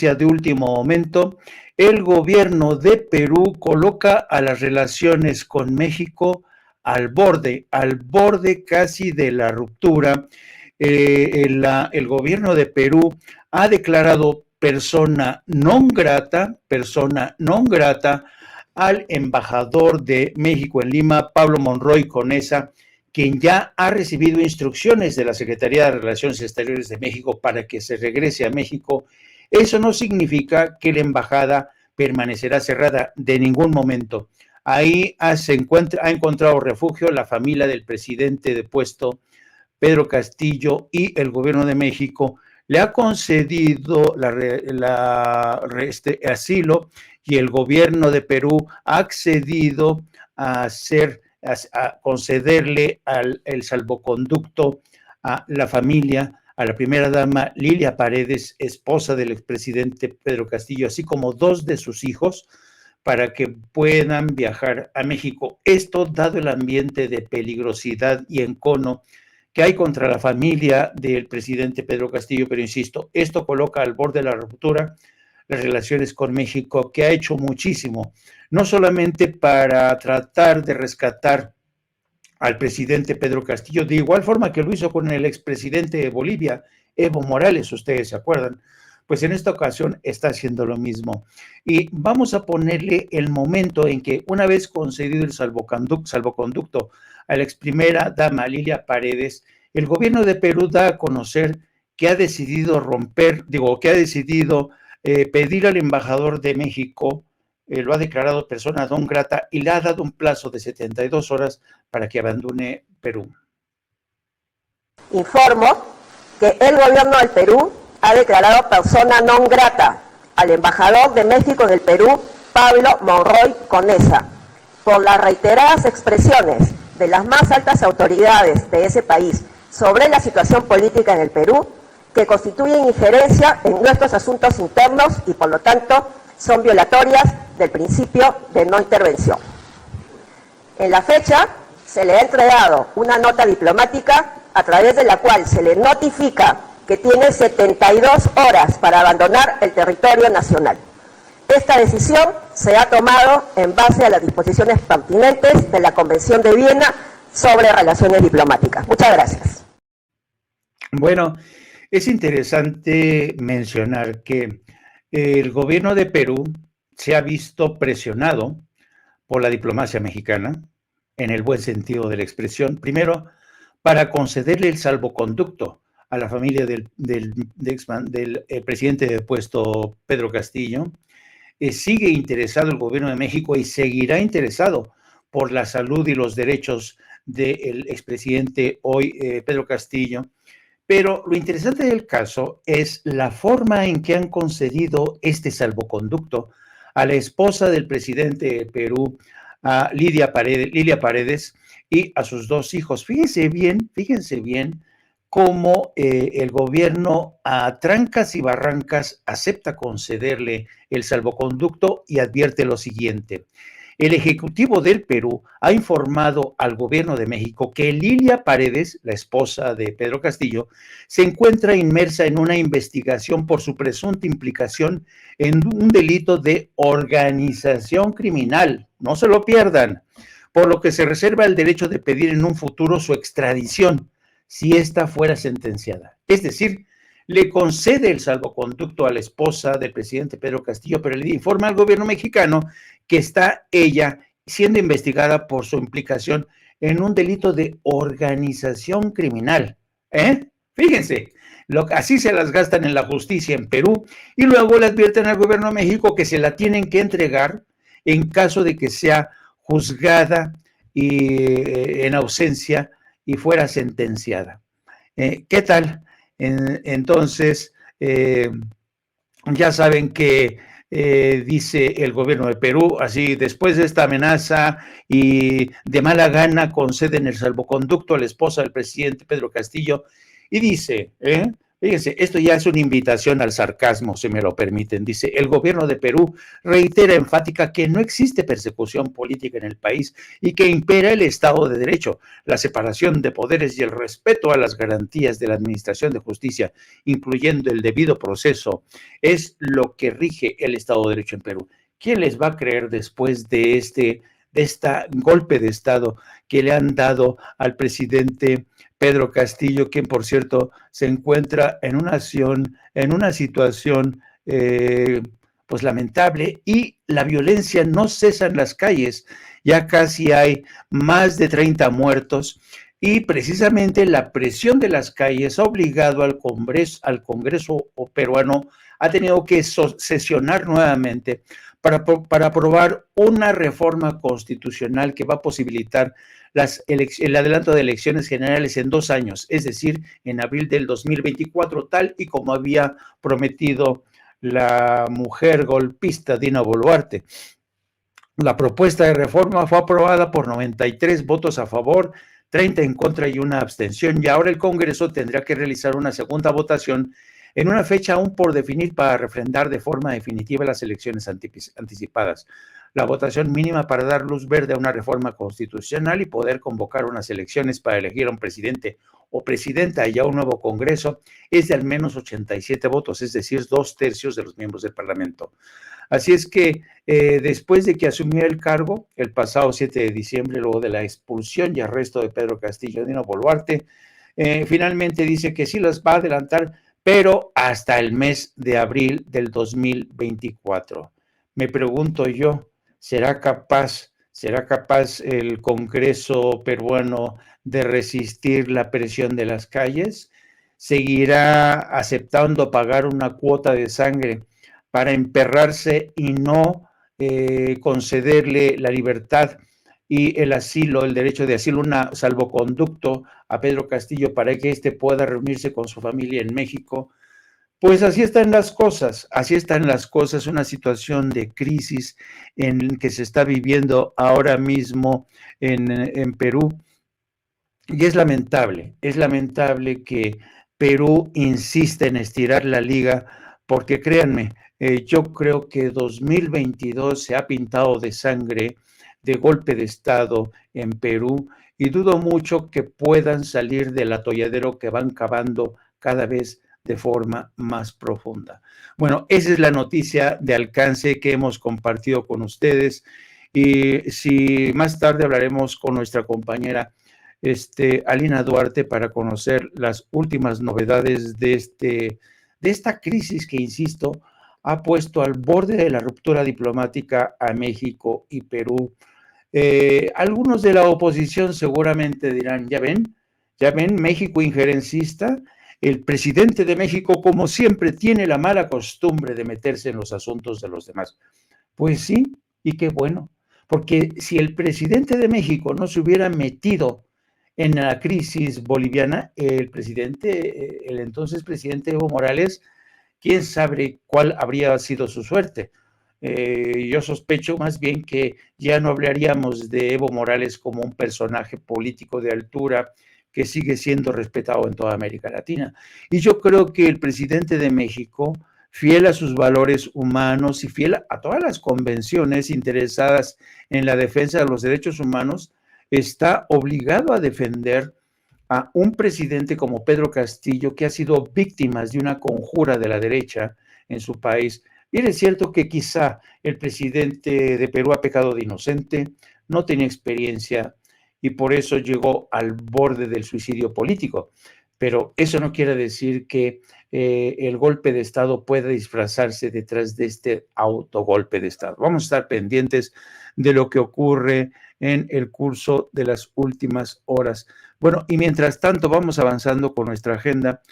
noticia de último momento, el gobierno de Perú coloca a las relaciones con México al borde casi de la ruptura. El gobierno de Perú ha declarado persona non grata al embajador de México en Lima, Pablo Monroy Conesa, quien ya ha recibido instrucciones de la Secretaría de Relaciones Exteriores de México para que se regrese a México. Eso no significa que la embajada permanecerá cerrada de ningún momento. Ahí ha encontrado refugio la familia del presidente depuesto, Pedro Castillo, y el gobierno de México le ha concedido asilo, y el gobierno de Perú ha accedido a concederle el salvoconducto a la familia, a la primera dama Lilia Paredes, esposa del expresidente Pedro Castillo, así como dos de sus hijos, para que puedan viajar a México. Esto dado el ambiente de peligrosidad y encono que hay contra la familia del presidente Pedro Castillo, pero insisto, esto coloca al borde de la ruptura las relaciones con México, que ha hecho muchísimo, no solamente para tratar de rescatar al presidente Pedro Castillo, de igual forma que lo hizo con el expresidente de Bolivia, Evo Morales, ustedes se acuerdan, pues en esta ocasión está haciendo lo mismo. Y vamos a ponerle el momento en que, una vez concedido el salvoconducto a la ex primera dama Lilia Paredes, el gobierno de Perú da a conocer que ha decidido pedir al embajador de México, lo ha declarado persona non grata y le ha dado un plazo de 72 horas para que abandone Perú. Informo que el gobierno del Perú ha declarado persona non grata al embajador de México en el Perú, Pablo Monroy Conesa, por las reiteradas expresiones de las más altas autoridades de ese país sobre la situación política en el Perú, que constituyen injerencia en nuestros asuntos internos y, por lo tanto, son violatorias del principio de no intervención. En la fecha, se le ha entregado una nota diplomática a través de la cual se le notifica que tiene 72 horas para abandonar el territorio nacional. Esta decisión se ha tomado en base a las disposiciones pertinentes de la Convención de Viena sobre Relaciones Diplomáticas. Muchas gracias. Bueno, es interesante mencionar que el gobierno de Perú se ha visto presionado por la diplomacia mexicana, en el buen sentido de la expresión, primero para concederle el salvoconducto a la familia del presidente depuesto Pedro Castillo. Sigue interesado el gobierno de México y seguirá interesado por la salud y los derechos del expresidente hoy Pedro Castillo. Pero lo interesante del caso es la forma en que han concedido este salvoconducto a la esposa del presidente de Perú, a Lilia Paredes, y a sus dos hijos. Fíjense bien cómo el gobierno a trancas y barrancas acepta concederle el salvoconducto y advierte lo siguiente. El Ejecutivo del Perú ha informado al gobierno de México que Lilia Paredes, la esposa de Pedro Castillo, se encuentra inmersa en una investigación por su presunta implicación en un delito de organización criminal. No se lo pierdan, por lo que se reserva el derecho de pedir en un futuro su extradición si ésta fuera sentenciada. Es decir, le concede el salvoconducto a la esposa del presidente Pedro Castillo, pero le informa al gobierno mexicano que está ella siendo investigada por su implicación en un delito de organización criminal. Fíjense, así se las gastan en la justicia en Perú, y luego le advierten al gobierno de México que se la tienen que entregar en caso de que sea juzgada y en ausencia y fuera sentenciada. ¿Qué tal? Entonces, ya saben que dice el gobierno de Perú, así, después de esta amenaza y de mala gana conceden el salvoconducto a la esposa del presidente Pedro Castillo, y dice, Fíjense, esto ya es una invitación al sarcasmo, si me lo permiten. Dice, el gobierno de Perú reitera enfática que no existe persecución política en el país y que impera el Estado de Derecho, la separación de poderes y el respeto a las garantías de la administración de justicia, incluyendo el debido proceso, es lo que rige el Estado de Derecho en Perú. ¿Quién les va a creer después de este golpe de Estado que le han dado al presidente Pedro Castillo, quien por cierto se encuentra en una situación pues lamentable, y la violencia no cesa en las calles? Ya casi hay más de 30 muertos y precisamente la presión de las calles ha obligado al Congreso peruano, ha tenido que sesionar nuevamente para aprobar una reforma constitucional que va a posibilitar el adelanto de elecciones generales en 2 años, es decir, en abril del 2024, tal y como había prometido la mujer golpista Dina Boluarte. La propuesta de reforma fue aprobada por 93 votos a favor, 30 en contra y una abstención, y ahora el Congreso tendrá que realizar una segunda votación en una fecha aún por definir para refrendar de forma definitiva las elecciones anticipadas. La votación mínima para dar luz verde a una reforma constitucional y poder convocar unas elecciones para elegir a un presidente o presidenta y a un nuevo Congreso es de al menos 87 votos, es decir, 2/3 de los miembros del Parlamento. Así es que después de que asumió el cargo el pasado 7 de diciembre, luego de la expulsión y arresto de Pedro Castillo y Dina Boluarte, finalmente dice que sí las va a adelantar, pero hasta el mes de abril del 2024. Me pregunto yo, ¿será capaz el Congreso peruano de resistir la presión de las calles? ¿Seguirá aceptando pagar una cuota de sangre para emperrarse y no concederle la libertad y el asilo, el derecho de asilo, un salvoconducto a Pedro Castillo para que éste pueda reunirse con su familia en México? Pues así están las cosas, una situación de crisis en que se está viviendo ahora mismo en Perú, y es lamentable que Perú insista en estirar la liga, porque créanme, yo creo que 2022 se ha pintado de sangre, de golpe de Estado en Perú, y dudo mucho que puedan salir del atolladero que van cavando cada vez de forma más profunda. Bueno, esa es la noticia de alcance que hemos compartido con ustedes, y si más tarde hablaremos con nuestra compañera Alina Duarte para conocer las últimas novedades de esta crisis que, insisto, ha puesto al borde de la ruptura diplomática a México y Perú. Algunos de la oposición seguramente dirán, ya ven, México injerencista. El presidente de México, como siempre, tiene la mala costumbre de meterse en los asuntos de los demás. Pues sí, y qué bueno, porque si el presidente de México no se hubiera metido en la crisis boliviana, el entonces presidente Evo Morales, quién sabe cuál habría sido su suerte. Yo sospecho más bien que ya no hablaríamos de Evo Morales como un personaje político de altura que sigue siendo respetado en toda América Latina. Y yo creo que el presidente de México, fiel a sus valores humanos y fiel a todas las convenciones interesadas en la defensa de los derechos humanos, está obligado a defender a un presidente como Pedro Castillo, que ha sido víctima de una conjura de la derecha en su país. Bien, es cierto que quizá el presidente de Perú ha pecado de inocente, no tenía experiencia y por eso llegó al borde del suicidio político, pero eso no quiere decir que el golpe de Estado pueda disfrazarse detrás de este autogolpe de Estado. Vamos a estar pendientes de lo que ocurre en el curso de las últimas horas. Bueno, y mientras tanto vamos avanzando con nuestra agenda.